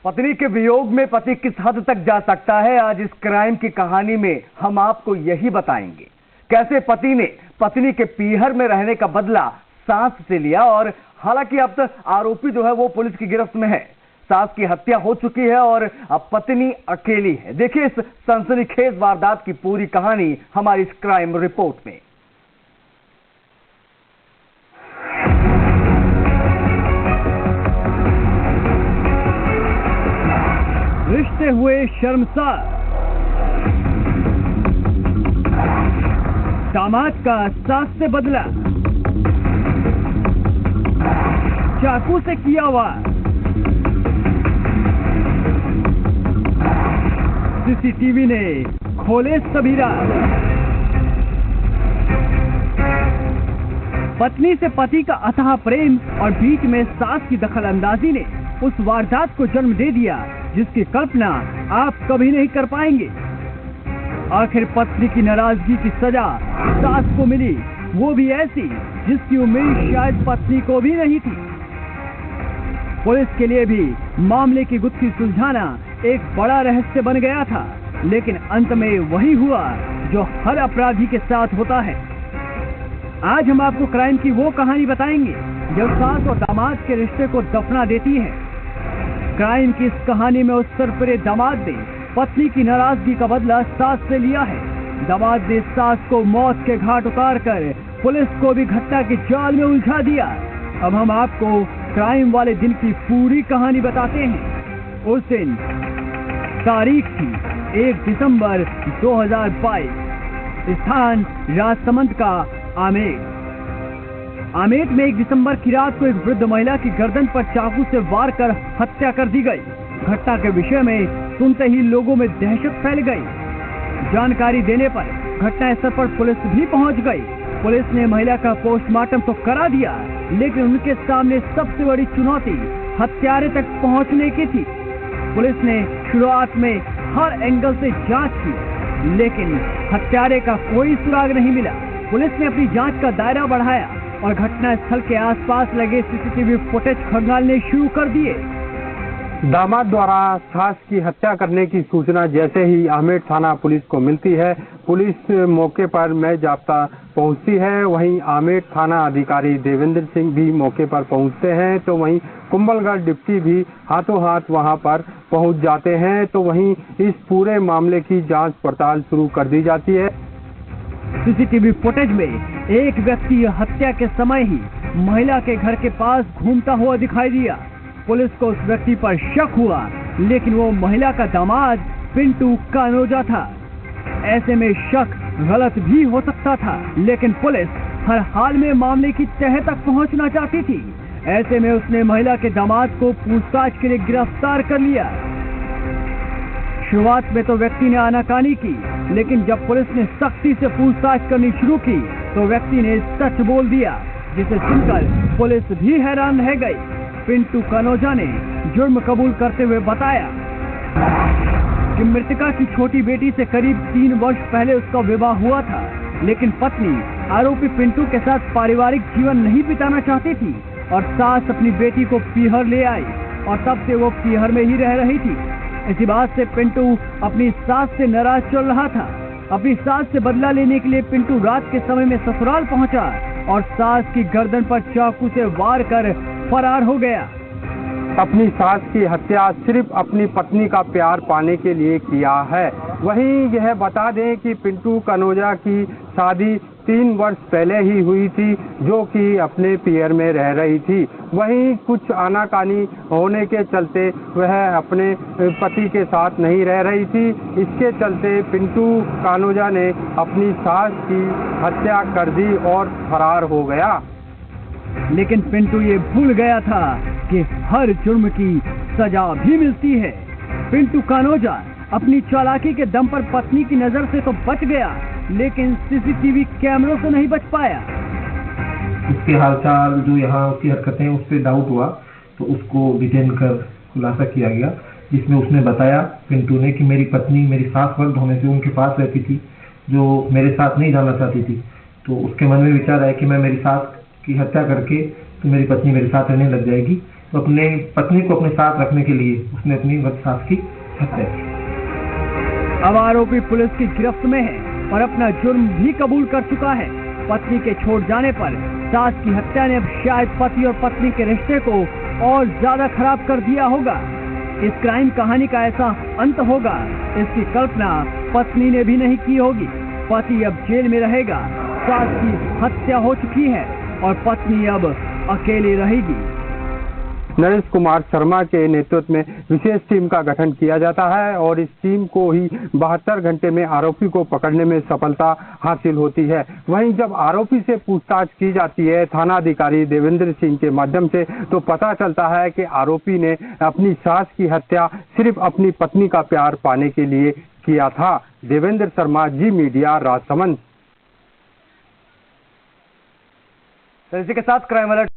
पत्नी के वियोग में पति किस हद तक जा सकता है, आज इस क्राइम की कहानी में हम आपको यही बताएंगे। कैसे पति ने पत्नी के पीहर में रहने का बदला सास से लिया, और हालांकि अब तक आरोपी जो है वो पुलिस की गिरफ्त में है। सास की हत्या हो चुकी है और अब पत्नी अकेली है। देखिए इस सनसनीखेज वारदात की पूरी कहानी हमारी इस क्राइम रिपोर्ट में। रिश्ते हुए शर्मसार, दामाद का सास से बदला, चाकू से किया वार, सीसीटीवी ने खोले सभी राज। पत्नी से पति का अथाह प्रेम और बीच में सास की दखलंदाजी ने उस वारदात को जन्म दे दिया जिसकी कल्पना आप कभी नहीं कर पाएंगे। आखिर पत्नी की नाराजगी की सजा सास को मिली, वो भी ऐसी जिसकी उम्मीद शायद पत्नी को भी नहीं थी। पुलिस के लिए भी मामले की गुत्थी सुलझाना एक बड़ा रहस्य बन गया था, लेकिन अंत में वही हुआ जो हर अपराधी के साथ होता है। आज हम आपको क्राइम की वो कहानी बताएंगे जो सास और दामाद के रिश्ते को दफना देती है। क्राइम की इस कहानी में उस सरपरे दामाद ने पत्नी की नाराजगी का बदला सास से लिया है। दामाद ने सास को मौत के घाट उतारकर पुलिस को भी घटना के जाल में उलझा दिया। अब हम आपको क्राइम वाले दिन की पूरी कहानी बताते हैं। उस दिन तारीख थी 1 दिसंबर 2022, स्थान राजसमंद का आमेर। आमेर में 1 दिसंबर की रात को एक वृद्ध महिला की गर्दन पर चाकू से वार कर हत्या कर दी गई। घटना के विषय में सुनते ही लोगों में दहशत फैल गई। जानकारी देने पर घटनास्थल पर पुलिस भी पहुंच गई। पुलिस ने महिला का पोस्टमार्टम तो करा दिया, लेकिन उनके सामने सबसे बड़ी चुनौती हत्यारे तक पहुंचने की थी। पुलिस ने शुरुआत में हर एंगल से जांच की, लेकिन हत्यारे का कोई सुराग नहीं मिला। पुलिस ने अपनी जांच का दायरा बढ़ाया और घटना स्थल के आसपास लगे सीसीटीवी फुटेज खंगालने शुरू कर दिए। दामाद द्वारा सास की हत्या करने की सूचना जैसे ही आमेर थाना पुलिस को मिलती है, पुलिस मौके पर में जाब्ता पहुंचती है। वहीं आमेर थाना अधिकारी देवेंद्र सिंह भी मौके पर पहुंचते हैं, तो वहीं कुंभलगढ़ डिप्टी भी हाथों हाथ वहां पर पहुंच जाते हैं। तो वहीं इस पूरे मामले की जांच पड़ताल शुरू कर दी जाती है। सीसीटीवी फुटेज में एक व्यक्ति हत्या के समय ही महिला के घर के पास घूमता हुआ दिखाई दिया। पुलिस को उस व्यक्ति पर शक हुआ, लेकिन वो महिला का दामाद पिंटू कानोजा था। ऐसे में शक गलत भी हो सकता था, लेकिन पुलिस हर हाल में मामले की तह तक पहुंचना चाहती थी। ऐसे में उसने महिला के दामाद को पूछताछ के लिए गिरफ्तार कर लिया। शुरुआत में तो व्यक्ति ने आनाकानी की, लेकिन जब पुलिस ने सख्ती से पूछताछ करनी शुरू की तो व्यक्ति ने सच बोल दिया, जिसे सुनकर पुलिस भी हैरान रह गई। पिंटू कानोजा ने जुर्म कबूल करते हुए बताया कि मृतका की छोटी बेटी से करीब 3 वर्ष पहले उसका विवाह हुआ था, लेकिन पत्नी आरोपी पिंटू के साथ पारिवारिक जीवन नहीं बिताना चाहती थी और सास अपनी बेटी को पीहर ले आई और तब से वो पीहर में ही रह रही थी। इसी बात से पिंटू अपनी सास से नाराज चल रहा था। अपनी सास से बदला लेने के लिए पिंटू रात के समय में ससुराल पहुंचा और सास की गर्दन पर चाकू से वार कर फरार हो गया। अपनी सास की हत्या सिर्फ अपनी पत्नी का प्यार पाने के लिए किया है। वहीं यह बता दें कि पिंटू कानोजा की शादी 3 वर्ष पहले ही हुई थी, जो कि अपने पीहर में रह रही थी। वहीं कुछ आनाकानी होने के चलते वह अपने पति के साथ नहीं रह रही थी। इसके चलते पिंटू कानोजा ने अपनी सास की हत्या कर दी और फरार हो गया। लेकिन पिंटू ये भूल गया था कि हर जुर्म की सजा भी मिलती है। पिंटू कानोजा अपनी चालाकी के दम पर पत्नी की नजर से तो बच गया, लेकिन सीसीटीवी कैमरों से नहीं बच पाया। उसके हालचाल, जो यहाँ उसकी हरकतें, उस पर डाउट हुआ तो उसको डिटेन कर खुलासा किया गया, जिसमें उसने बताया पिंटू ने कि मेरी पत्नी मेरी सास वर्ग होने से उनके पास रहती थी, जो मेरे साथ नहीं जाना चाहती थी। तो उसके मन में विचार आया कि मैं मेरी सास की हत्या करके तो मेरी पत्नी मेरे साथ रहने लग जाएगी, तो अपने पत्नी को अपने साथ रखने के लिए उसने अपनी मृत सास की हत्या की। अब आरोपी पुलिस की गिरफ्त में है और अपना जुर्म भी कबूल कर चुका है। पत्नी के छोड़ जाने पर सास की हत्या ने अब शायद पति और पत्नी के रिश्ते को और ज्यादा खराब कर दिया होगा। इस क्राइम कहानी का ऐसा अंत होगा, इसकी कल्पना पत्नी ने भी नहीं की होगी। पति अब जेल में रहेगा, सास की हत्या हो चुकी है और पत्नी अब अकेली रहेगी। नरेश कुमार शर्मा के नेतृत्व में विशेष टीम का गठन किया जाता है और इस टीम को ही 72 घंटे में आरोपी को पकड़ने में सफलता हासिल होती है। वहीं जब आरोपी से पूछताछ की जाती है थानाधिकारी देवेंद्र सिंह के माध्यम से, तो पता चलता है कि आरोपी ने अपनी सास की हत्या सिर्फ अपनी पत्नी का प्यार पाने के लिए किया था। देवेंद्र शर्मा, जी मीडिया, राजसमंद। इसी के साथ क्राइम अलर्ट